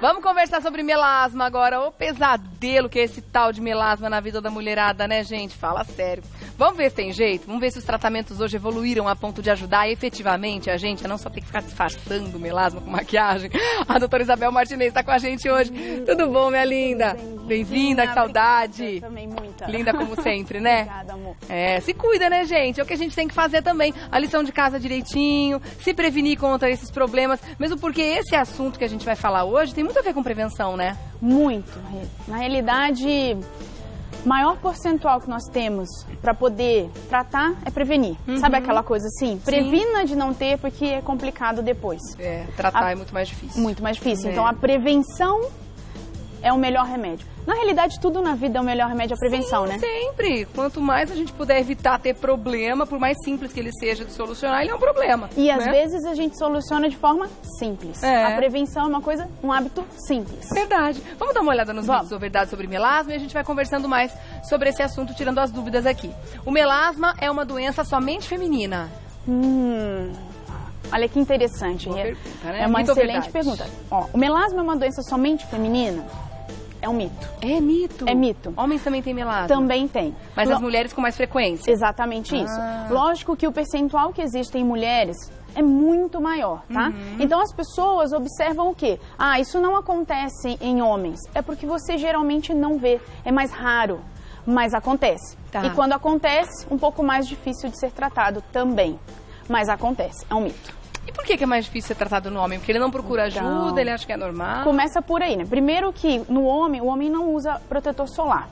Vamos conversar sobre melasma agora. O pesadelo que é esse tal de melasma na vida da mulherada, né, gente? Fala sério. Vamos ver se tem jeito? Vamos ver se os tratamentos hoje evoluíram a ponto de ajudar efetivamente a gente a não só ter que ficar disfarçando o melasma com maquiagem. A doutora Isabel Martinez está com a gente hoje. Tudo bom, minha linda? Bem-vinda, que saudade. Também muita. Linda como sempre, né? Obrigada, amor. É, se cuida, né, gente? É o que a gente tem que fazer também. A lição de casa direitinho, se prevenir contra esses problemas. Mesmo porque esse assunto que a gente vai falar hoje tem muito a ver com prevenção, né? Muito. Na realidade, maior percentual que nós temos para poder tratar é prevenir. Sabe aquela coisa assim? Previna de não ter porque é complicado depois. É, tratar é muito mais difícil. Muito mais difícil. Então a prevenção é o melhor remédio. Na realidade, tudo na vida é o melhor remédio, a prevenção, né? Sempre. Quanto mais a gente puder evitar ter problema, por mais simples que ele seja de solucionar, ele é um problema. E às né? vezes a gente soluciona de forma simples. É. A prevenção é uma coisa, um hábito simples. Verdade. Vamos dar uma olhada nos vídeos ou verdade sobre melasma e a gente vai conversando mais sobre esse assunto, tirando as dúvidas aqui. O melasma é uma doença somente feminina? Olha que interessante. Boa pergunta, né? É uma Mito ou excelente verdade? pergunta. Ó, o melasma é uma doença somente feminina? É um mito. É mito? É mito. Homens também têm melasma? Também tem. Mas as mulheres com mais frequência? Exatamente isso. Lógico que o percentual que existe em mulheres é muito maior, tá? Então as pessoas observam o quê? Ah, isso não acontece em homens. É porque você geralmente não vê. É mais raro, mas acontece. Tá. E quando acontece, um pouco mais difícil de ser tratado também. Mas acontece, é um mito. E por que é mais difícil ser tratado no homem? Porque ele não procura ajuda, ele acha que é normal? Começa por aí, né? Primeiro que no homem, o homem não usa protetor solar.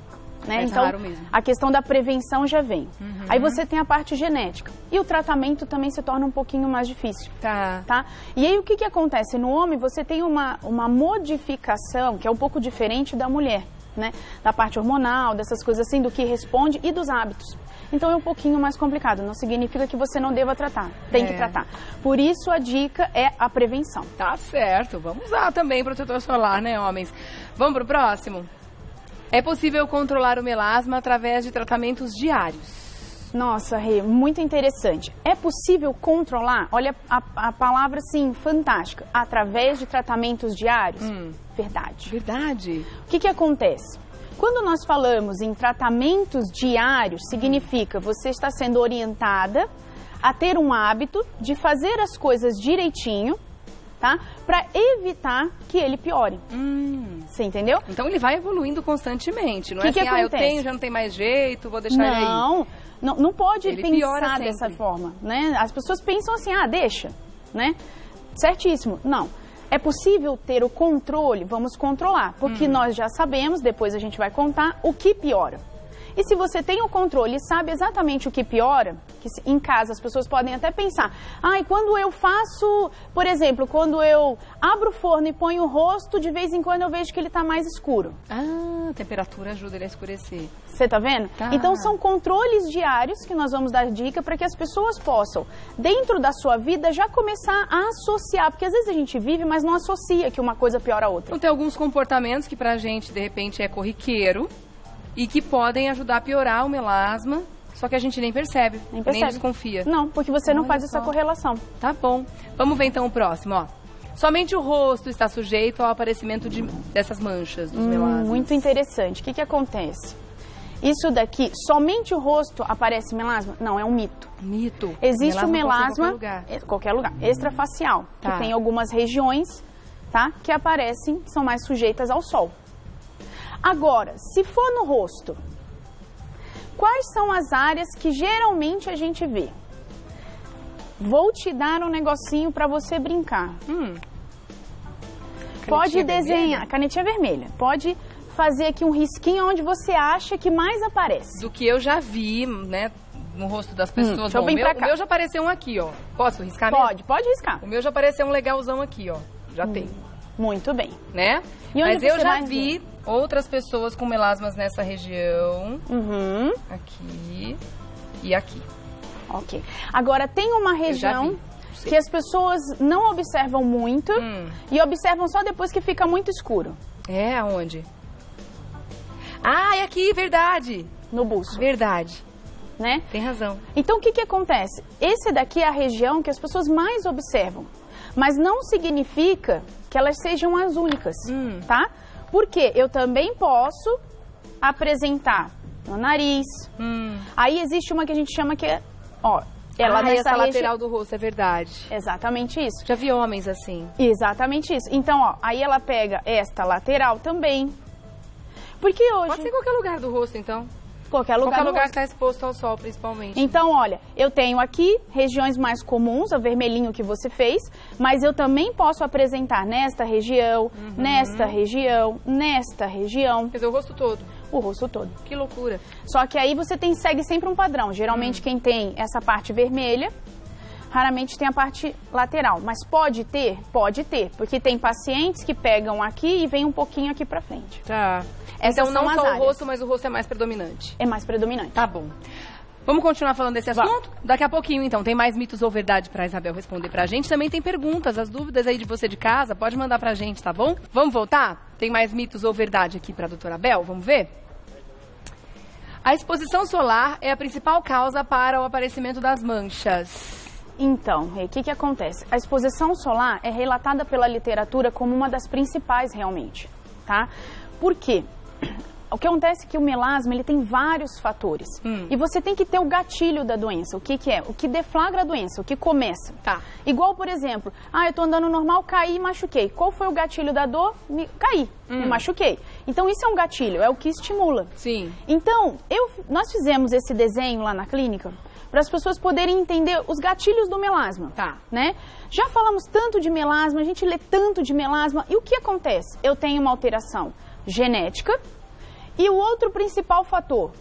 Né? Então, raro mesmo. a questão da prevenção já vem. Aí você tem a parte genética. E o tratamento também se torna um pouquinho mais difícil. Tá? E aí o que acontece? No homem você tem uma modificação que é um pouco diferente da mulher. Né? Da parte hormonal, dessas coisas assim, do que responde e dos hábitos. Então é um pouquinho mais complicado, não significa que você não deva tratar, tem que tratar. Por isso a dica é a prevenção. Tá certo, vamos usar também protetor solar, né, homens? Vamos pro próximo? É possível controlar o melasma através de tratamentos diários? Nossa, Rê, muito interessante. É possível controlar? Olha a palavra, assim, fantástica. Através de tratamentos diários? Verdade. Verdade. O que acontece? Quando nós falamos em tratamentos diários, significa você está sendo orientada a ter um hábito de fazer as coisas direitinho, tá? Para evitar que ele piore. Você entendeu? Então ele vai evoluindo constantemente, não é assim, acontece? Eu tenho, já não tem mais jeito, vou deixar ele aí. Não pode ele piora pensar sempre. dessa forma, né? As pessoas pensam assim, deixa, né? Certíssimo. Não. É possível ter o controle? Vamos controlar, porque nós já sabemos, depois a gente vai contar, o que piora. E se você tem o controle e sabe exatamente o que piora, que em casa as pessoas podem até pensar, e quando eu faço, por exemplo, quando eu abro o forno e ponho o rosto, de vez em quando eu vejo que ele está mais escuro. A temperatura ajuda ele a escurecer. Você tá vendo? Tá. Então são controles diários que nós vamos dar dica para que as pessoas possam, dentro da sua vida, já começar a associar, porque às vezes a gente vive, mas não associa que uma coisa piora a outra. Então tem alguns comportamentos que pra gente, de repente, é corriqueiro e que podem ajudar a piorar o melasma, só que a gente nem percebe, nem desconfia. Não, porque você não faz essa correlação. Tá bom. Vamos ver então o próximo, ó. Somente o rosto está sujeito ao aparecimento dessas manchas dos melasmas. Muito interessante. O que acontece? Isso daqui, somente o rosto aparece melasma? Não, é um mito. Mito. Existe o melasma, qualquer lugar. Extrafacial, que tem algumas regiões, tá, que aparecem, são mais sujeitas ao sol. Agora, se for no rosto, quais são as áreas que geralmente a gente vê? Vou te dar um negocinho para você brincar. Pode desenhar, canetinha vermelha. Pode fazer aqui um risquinho onde você acha que mais aparece. Do que eu já vi, né, no rosto das pessoas. Deixa eu vir pra cá. O meu já apareceu um aqui, ó. Posso riscar mesmo? Pode riscar. O meu já apareceu um legalzão aqui, ó. Já tem. Muito bem. Né? Mas eu já vi outras pessoas com melasmas nessa região. Aqui e aqui. Ok. Agora, tem uma região que as pessoas não observam muito e observam só depois que fica muito escuro. É, aonde? É aqui, verdade. No buço. Verdade. Né? Tem razão. Então, o que acontece? Esse daqui é a região que as pessoas mais observam. Mas não significa que elas sejam as únicas, tá? Porque eu também posso apresentar no nariz. Aí existe uma que a gente chama que é, ó, ela nessa essa lateral do rosto, é verdade. Exatamente isso. Já vi homens assim. Exatamente isso. Então, ó, aí ela pega esta lateral também. Porque hoje... Pode ser em qualquer lugar do rosto, então. Qualquer lugar que está exposto ao sol, principalmente. Então, olha, eu tenho aqui regiões mais comuns, o vermelhinho que você fez, mas eu também posso apresentar nesta região, nesta região, nesta região. Quer dizer, o rosto todo. O rosto todo. Que loucura. Só que aí você segue sempre um padrão. Geralmente quem tem essa parte vermelha, raramente tem a parte lateral. Mas pode ter? Pode ter. Porque tem pacientes que pegam aqui e vem um pouquinho aqui pra frente. Tá. Essas então não são só as o áreas. rosto, mas o rosto é mais predominante. É mais predominante. Tá bom. Vamos continuar falando desse assunto? Daqui a pouquinho, então. Tem mais mitos ou verdade pra Isabel responder pra gente. Também tem perguntas, as dúvidas aí de você de casa. Pode mandar pra gente, tá bom? Vamos voltar? Tem mais mitos ou verdade aqui pra doutora Bel? Vamos ver? A exposição solar é a principal causa para o aparecimento das manchas. Então, o que acontece? A exposição solar é relatada pela literatura como uma das principais realmente, tá? Por quê? O que acontece é que o melasma ele tem vários fatores. E você tem que ter o gatilho da doença. O que é? O que deflagra a doença, o que começa. Tá. Igual, por exemplo, eu tô andando normal, caí e machuquei. Qual foi o gatilho da dor? Caí, me machuquei. Então, isso é um gatilho, é o que estimula. Sim. Então, nós fizemos esse desenho lá na clínica para as pessoas poderem entender os gatilhos do melasma. Tá. Né? Já falamos tanto de melasma, a gente lê tanto de melasma. E o que acontece? Eu tenho uma alteração genética. E o outro principal fator,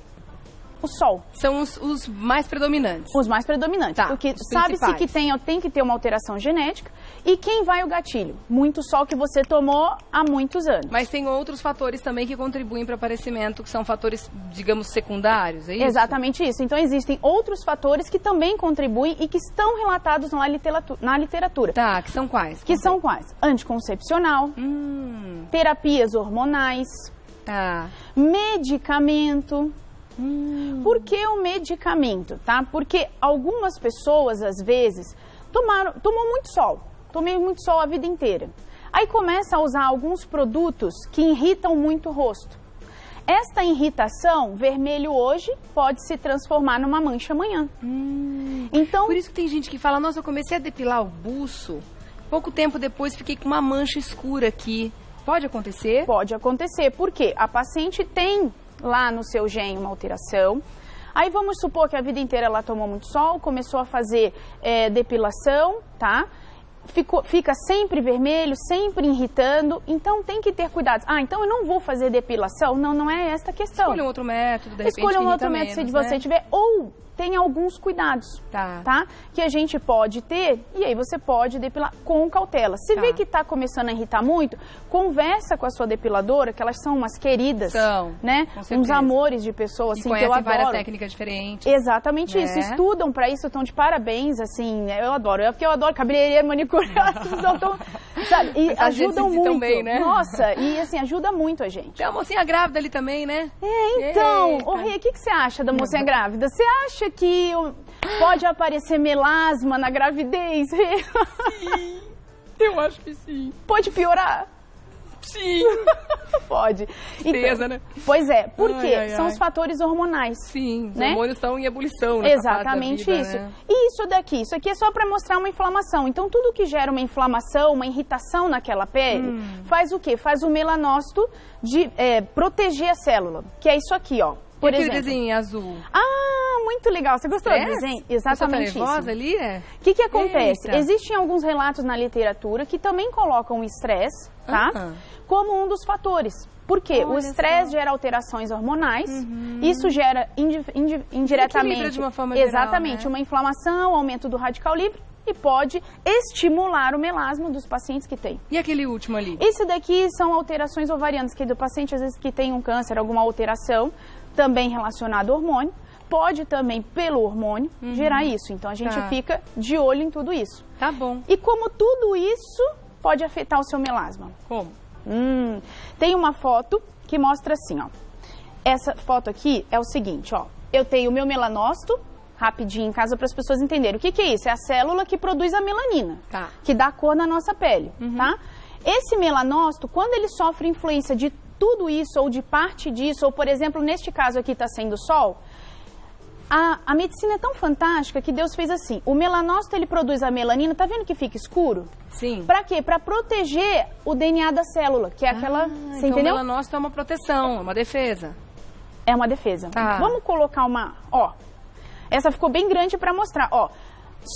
o sol. São os mais predominantes. Os mais predominantes. Tá, porque os sabe-se que tem que ter uma alteração genética. E quem vai o gatilho? Muito sol que você tomou há muitos anos. Mas tem outros fatores também que contribuem para o aparecimento, que são fatores, digamos, secundários, é isso? Exatamente isso. Então existem outros fatores que também contribuem e que estão relatados na literatura. Tá, que são quais? Que são quais? Anticoncepcional, terapias hormonais, medicamento. Por que o medicamento, tá? Porque algumas pessoas, às vezes, tomou muito sol. Tomei muito sol a vida inteira. Aí começa a usar alguns produtos que irritam muito o rosto. Esta irritação, vermelho hoje, pode se transformar numa mancha amanhã. Então, por isso que tem gente que fala, nossa, eu comecei a depilar o buço, pouco tempo depois fiquei com uma mancha escura aqui. Pode acontecer? Pode acontecer, porque a paciente tem lá no seu gene uma alteração. Aí vamos supor que a vida inteira ela tomou muito sol, começou a fazer depilação, tá? Fica sempre vermelho, sempre irritando, então tem que ter cuidado. Então eu não vou fazer depilação? Não, não é esta a questão. Escolha um outro método, de repente. Escolha um outro método se você tiver, ou tem alguns cuidados, tá? Que a gente pode ter, e aí você pode depilar com cautela. Se vê que tá começando a irritar muito, conversa com a sua depiladora, que elas são umas queridas, né? Uns amores de pessoas, assim, que eu adoro. Várias técnicas diferentes. Exatamente isso. Estudam pra isso, estão de parabéns, assim, eu adoro. Porque eu adoro cabeleireiro, manicure, sabe? E ajudam muito. Bem, né? Nossa, e assim, ajuda muito a gente. Tem a mocinha grávida ali também, né? Então, ô Rê, o que você acha da mocinha grávida? Você acha que pode aparecer melasma na gravidez? Sim, eu acho que sim. Pode piorar? Sim. Pode. Certeza, né? Pois é, porque são os fatores hormonais. Sim, os né? hormônios estão em ebulição. Exatamente vida, isso. Né? E isso aqui é só para mostrar uma inflamação. Então, tudo que gera uma inflamação, uma irritação naquela pele, faz o quê? Faz o melanócito de proteger a célula, que é isso aqui, ó. Por exemplo. Aquele desenho azul. Muito legal. Você gostou do desenho? Exatamente isso. Nervosa ali, O que acontece? Existem alguns relatos na literatura que também colocam o estresse, tá? Como um dos fatores. Por quê? O estresse gera alterações hormonais, isso gera indiretamente, de uma forma exatamente, geral, né? uma inflamação, aumento do radical livre e pode estimular o melasma dos pacientes que têm. E aquele último ali? Isso daqui são alterações ovarianas, que do paciente às vezes que tem um câncer, alguma alteração também relacionada ao hormônio, pode também pelo hormônio gerar isso. Então a gente fica de olho em tudo isso. Tá bom. E como tudo isso pode afetar o seu melasma? Como? Tem uma foto que mostra assim, ó. Essa foto aqui é o seguinte, ó. Eu tenho o meu melanócito, rapidinho em casa para as pessoas entenderem. O que é isso? É a célula que produz a melanina, que dá cor na nossa pele, tá? Esse melanócito, quando ele sofre influência de tudo isso, ou de parte disso, ou por exemplo, neste caso aqui está sendo o sol, a medicina é tão fantástica que Deus fez assim, o melanócito ele produz a melanina, tá vendo que fica escuro? Sim. Pra quê? Pra proteger o DNA da célula, que é aquela, você então entendeu? o melanócito é uma proteção, é uma defesa. É uma defesa. Tá. Vamos colocar ó, essa ficou bem grande pra mostrar, ó,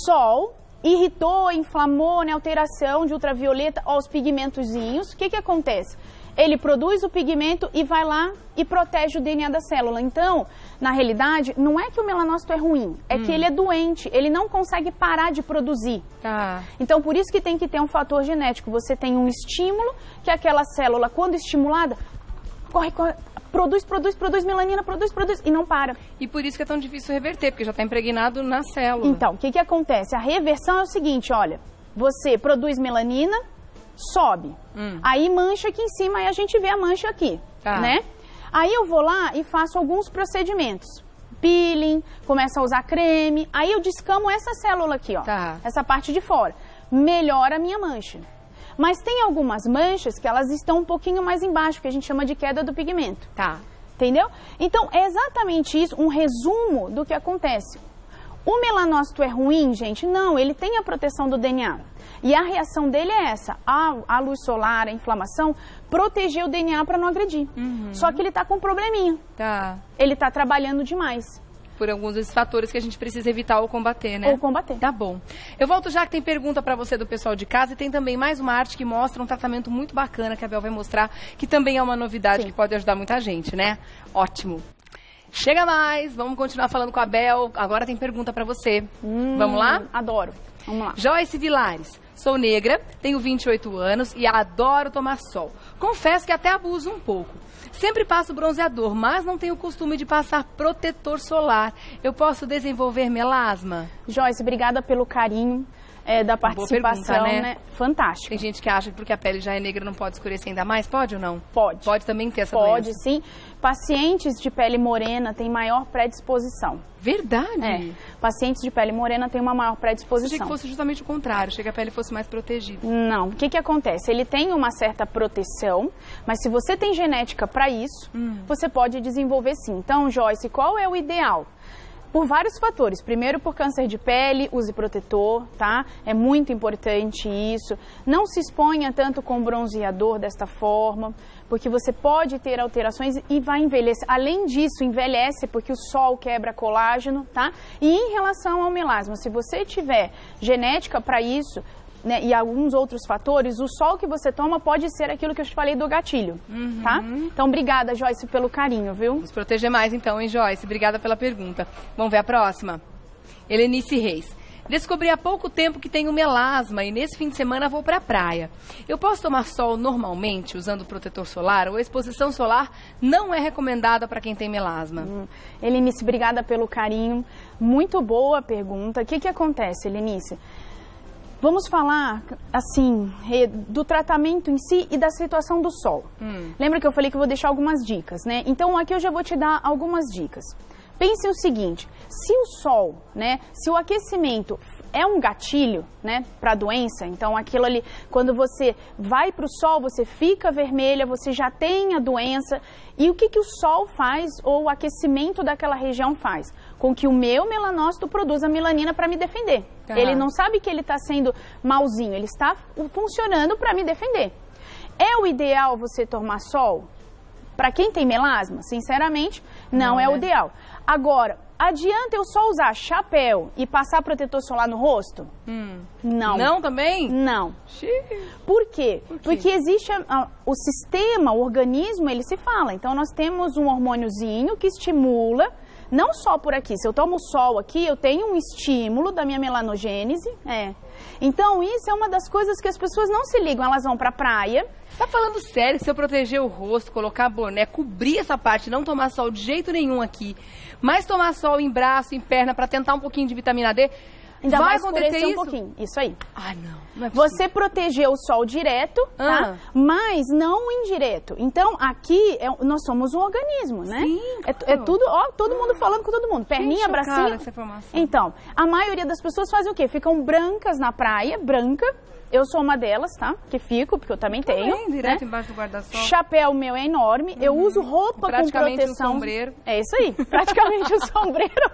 sol, irritou, inflamou, né, alteração de ultravioleta, ó, os pigmentozinhos, o que que acontece? Ele produz o pigmento e vai lá e protege o DNA da célula. Então, na realidade, não é que o melanócito é ruim, é que ele é doente, ele não consegue parar de produzir. Tá. Então, por isso que tem que ter um fator genético. Você tem um estímulo, que aquela célula, quando estimulada, corre, produz melanina, produz, e não para. E por isso que é tão difícil reverter, porque já está impregnado na célula. Então, o que que acontece? A reversão é o seguinte, olha, você produz melanina, sobe, aí mancha aqui em cima, aí a gente vê a mancha aqui, né? Aí eu vou lá e faço alguns procedimentos, peeling, começo a usar creme, aí eu descamo essa célula aqui, ó, essa parte de fora, melhora a minha mancha. Mas tem algumas manchas que elas estão um pouquinho mais embaixo, que a gente chama de queda do pigmento. Tá. Entendeu? Então, é exatamente isso, um resumo do que acontece. O melanócito é ruim, gente? Não, ele tem a proteção do DNA. E a reação dele é essa, a luz solar, a inflamação, proteger o DNA para não agredir. Só que ele está com um probleminha. Tá. Ele está trabalhando demais. Por alguns desses fatores que a gente precisa evitar ou combater, né? Ou combater. Tá bom. Eu volto já que tem pergunta para você do pessoal de casa e tem também mais uma arte que mostra um tratamento muito bacana que a Bel vai mostrar, que também é uma novidade que pode ajudar muita gente, né? Ótimo. Chega mais, vamos continuar falando com a Bel. Agora tem pergunta para você. Vamos lá? Adoro. Vamos lá. Joyce Vilares. Sou negra, tenho 28 anos e adoro tomar sol. Confesso que até abuso um pouco. Sempre passo bronzeador, mas não tenho o costume de passar protetor solar. Eu posso desenvolver melasma? Joyce, obrigada pelo carinho da participação, né? Fantástico. Tem gente que acha que porque a pele já é negra não pode escurecer ainda mais. Pode ou não? Pode. Pode também ter essa doença? Pode, sim. Pacientes de pele morena têm maior predisposição. Verdade? Pacientes de pele morena têm uma maior predisposição. Eu achei que fosse justamente o contrário, achei que a pele fosse mais protegida. Não, o que que acontece? Ele tem uma certa proteção, mas se você tem genética para isso, você pode desenvolver sim. Então, Joyce, qual é o ideal? Por vários fatores. Primeiro, por câncer de pele, use protetor, tá? É muito importante isso. Não se exponha tanto com bronzeador desta forma, porque você pode ter alterações e vai envelhecer. Além disso, envelhece porque o sol quebra colágeno, tá? E em relação ao melasma, se você tiver genética para isso, né, e alguns outros fatores, o sol que você toma pode ser aquilo que eu te falei do gatilho, tá? Então, obrigada, Joyce, pelo carinho, viu? Nos proteger mais então, hein, Joyce? Obrigada pela pergunta. Vamos ver a próxima? Helenice Reis. Descobri há pouco tempo que tenho melasma e nesse fim de semana vou pra praia. Eu posso tomar sol normalmente usando protetor solar ou a exposição solar não é recomendada para quem tem melasma? Helenice, obrigada pelo carinho. Muito boa pergunta. O que que acontece, Helenice? Vamos falar, assim, do tratamento em si e da situação do sol. Lembra que eu falei que eu vou deixar algumas dicas, né? Então, aqui eu já vou te dar algumas dicas. Pense o seguinte, se o sol, né, se o aquecimento é um gatilho, né, para a doença, então aquilo ali, quando você vai para o sol, você fica vermelha, você já tem a doença, e o que que o sol faz, ou o aquecimento daquela região faz? Com que o meu melanócito produza melanina para me defender. Ele não sabe que ele está sendo malzinho, ele está funcionando para me defender. É o ideal você tomar sol? Para quem tem melasma, sinceramente, não é o ideal. Agora, adianta eu só usar chapéu e passar protetor solar no rosto? Não. Não também? Não. Xiii. Por quê? Porque existe o sistema, o organismo, ele se fala. Então, nós temos um hormôniozinho que estimula, não só por aqui. Se eu tomo sol aqui, eu tenho um estímulo da minha melanogênese. Então, isso é uma das coisas que as pessoas não se ligam. Elas vão pra praia. Você tá falando sério? Se eu proteger o rosto, colocar boné, cobrir essa parte, não tomar sol de jeito nenhum aqui, mas tomar sol em braço, em perna, pra tentar um pouquinho de vitamina D, ainda vai acontecer isso? Um pouquinho. Isso aí. Ah, não é possível. Você protegeu o sol direto, tá? Mas não indireto. Então, aqui, nós somos um organismo, né? Sim, é tudo, ó, todo mundo falando com todo mundo. Perninha, bracinho. Essa informação. Então, a maioria das pessoas fazem o quê? Ficam brancas na praia, branca, Eu sou uma delas, tá? Que fico, porque eu também tenho. Direto né? embaixo do guarda-sol. Chapéu meu é enorme. Eu uso roupa com proteção. Um sombreiro. É isso aí, praticamente um sombreiro.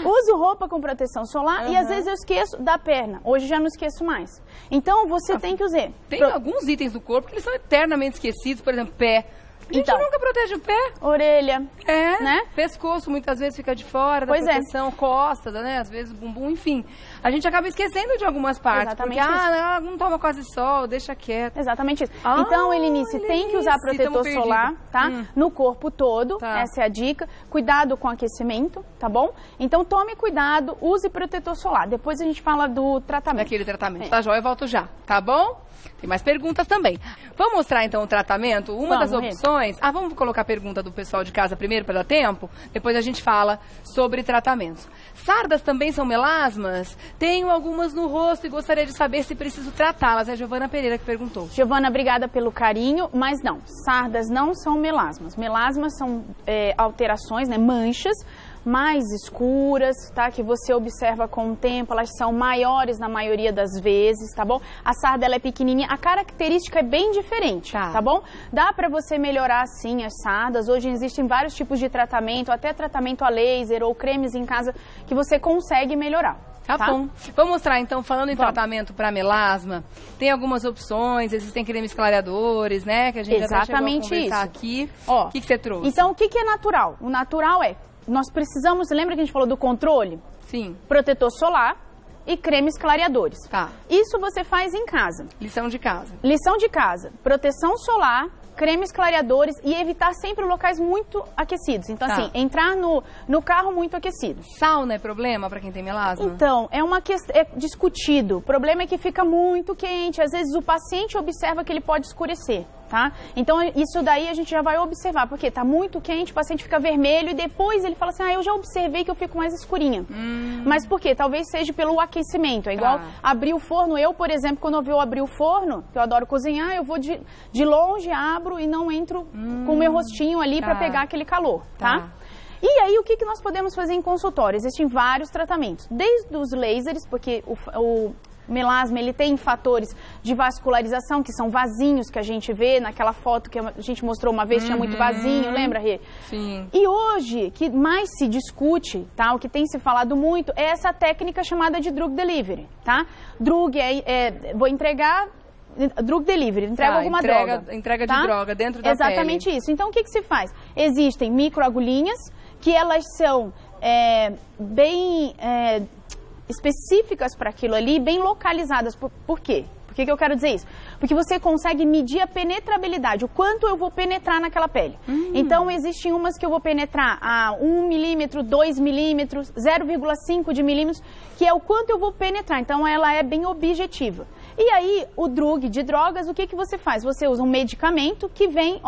Uso roupa com proteção solar e às vezes eu esqueço da perna. Hoje já não esqueço mais. Então você tem que usar. Tem alguns itens do corpo que eles são eternamente esquecidos, por exemplo, pé. A gente nunca protege o pé. Orelha. Né? Pescoço muitas vezes fica de fora da proteção, costas, né? Às vezes bumbum, enfim. A gente acaba esquecendo de algumas partes. Exatamente porque, não toma quase sol, deixa quieto. Exatamente isso. Então, Helenice, tem que usar protetor solar, tá? No corpo todo, essa é a dica. Cuidado com aquecimento, tá bom? Então, tome cuidado, use protetor solar. Depois a gente fala do tratamento. Daquele tratamento. Tá joia, eu volto já, tá bom? Tem mais perguntas também. Vamos mostrar então o tratamento? Uma das opções... vamos colocar a pergunta do pessoal de casa primeiro para dar tempo? Depois a gente fala sobre tratamentos. Sardas também são melasmas? Tenho algumas no rosto e gostaria de saber se preciso tratá-las. É a Giovana Pereira que perguntou. Giovana, obrigada pelo carinho, mas não. Sardas não são melasmas. Melasmas são alterações, né, manchas mais escuras, tá? Que você observa com o tempo, elas são maiores na maioria das vezes, tá bom? A sarda, ela é pequenininha, a característica é bem diferente, tá bom? Dá pra você melhorar, sim, as sardas. Hoje existem vários tipos de tratamento, até tratamento a laser ou cremes em casa que você consegue melhorar. Tá bom. Vamos mostrar então, falando em tratamento para melasma, tem algumas opções, existem cremes clareadores, né? Que a gente já chegou a conversar aqui. Ó, o que você trouxe? Então, o que é natural? O natural nós precisamos, lembra que a gente falou do controle? Sim. Protetor solar e cremes clareadores. Tá. Isso você faz em casa. Lição de casa. Lição de casa. Proteção solar, cremes clareadores e evitar sempre locais muito aquecidos. Então, assim, entrar no carro muito aquecido. Sauna é problema para quem tem melasma? Então, é discutido. O problema é que fica muito quente. Às vezes o paciente observa que ele pode escurecer. Tá? Então, isso daí a gente já vai observar, porque tá muito quente, o paciente fica vermelho e depois ele fala assim, eu já observei que eu fico mais escurinha. Mas por quê? Talvez seja pelo aquecimento, é igual abrir o forno. Eu, por exemplo, quando eu vou abrir o forno, que eu adoro cozinhar, eu vou de longe, abro e não entro com o meu rostinho ali para pegar aquele calor, tá? E aí, o que nós podemos fazer em consultório? Existem vários tratamentos, desde os lasers, porque o melasma, ele tem fatores de vascularização, que são vasinhos que a gente vê naquela foto que a gente mostrou uma vez, tinha muito vasinho, lembra, Rê? Sim. E hoje, que mais se discute, tá? O que tem se falado muito é essa técnica chamada de drug delivery, tá? Drug vou entregar... Drug delivery, entrega alguma droga. Entrega de droga dentro da pele. Exatamente isso. Então, o que se faz? Existem microagulhinhas, que elas são bem específicas para aquilo ali, bem localizadas. Por quê? Por que eu quero dizer isso? Porque você consegue medir a penetrabilidade, o quanto eu vou penetrar naquela pele. Então, existem umas que eu vou penetrar a 1 milímetro, 2 milímetros, 0,5 de milímetros, que é o quanto eu vou penetrar. Então, ela é bem objetiva. E aí, o drug de drogas, o que você faz? Você usa um medicamento que vem,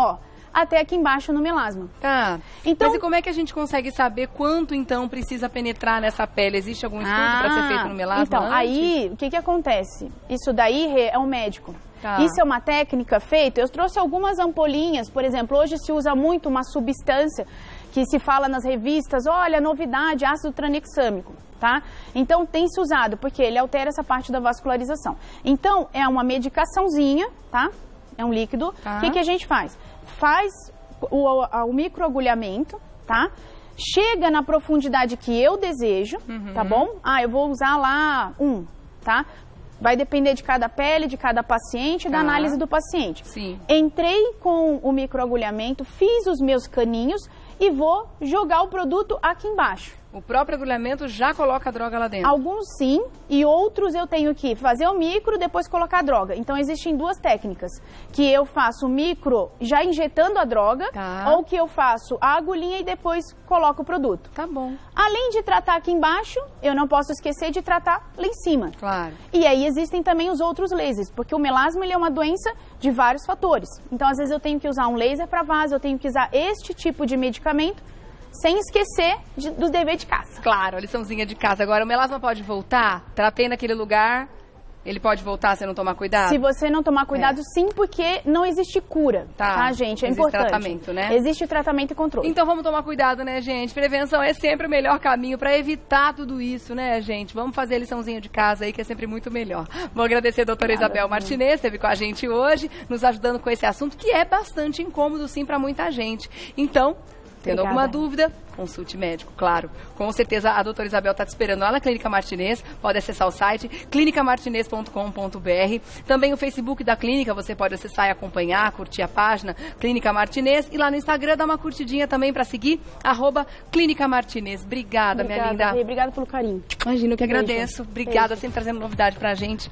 até aqui embaixo no melasma. Tá. Então, mas e como é que a gente consegue saber quanto, então, precisa penetrar nessa pele? Existe algum estudo para ser feito no melasma Então, antes? aí, o que acontece? Isso daí é um médico. Isso é uma técnica feita. Eu trouxe algumas ampolinhas, por exemplo, hoje se usa muito uma substância que se fala nas revistas, olha, novidade, ácido tranexâmico, tá? Então, tem se usado, porque ele altera essa parte da vascularização. Então, é uma medicaçãozinha, tá? É um líquido. O que a gente faz? Faz o microagulhamento, tá? Chega na profundidade que eu desejo, tá bom? Eu vou usar lá tá? Vai depender de cada pele, de cada paciente, da análise do paciente. Sim. Entrei com o microagulhamento, fiz os meus caninhos e vou jogar o produto aqui embaixo. O próprio agulhamento já coloca a droga lá dentro? Alguns sim, e outros eu tenho que fazer o micro, depois colocar a droga. Então, existem duas técnicas, que eu faço o micro já injetando a droga, ou que eu faço a agulhinha e depois coloco o produto. Tá bom. Além de tratar aqui embaixo, eu não posso esquecer de tratar lá em cima. Claro. E aí existem também os outros lasers, porque o melasma ele é uma doença de vários fatores. Então, às vezes eu tenho que usar um laser para vaso, eu tenho que usar este tipo de medicamento, sem esquecer do dever de casa. Claro, a liçãozinha de casa. Agora, o melasma pode voltar? Tratei naquele lugar, Ele pode voltar se não tomar cuidado? Se você não tomar cuidado, sim, porque não existe cura, tá, gente? É importante. Existe tratamento, né? Existe tratamento e controle. Então vamos tomar cuidado, né, gente? Prevenção é sempre o melhor caminho para evitar tudo isso, né, gente? Vamos fazer a liçãozinha de casa aí, que é sempre muito melhor. Vou agradecer a doutora Isabel Martinez, esteve com a gente hoje, nos ajudando com esse assunto, que é bastante incômodo, sim, para muita gente. Então, tendo alguma dúvida, consulte médico, claro. Com certeza a doutora Isabel está te esperando lá na Clínica Martinez. Pode acessar o site clinicamartinez.com.br. Também o Facebook da clínica, você pode acessar e acompanhar, curtir a página Clínica Martinez. E lá no Instagram dá uma curtidinha também para seguir, @Clínica Martinez. Obrigada, minha linda. Obrigada pelo carinho. Imagino que agradeço. Obrigada, sempre trazendo novidade pra gente.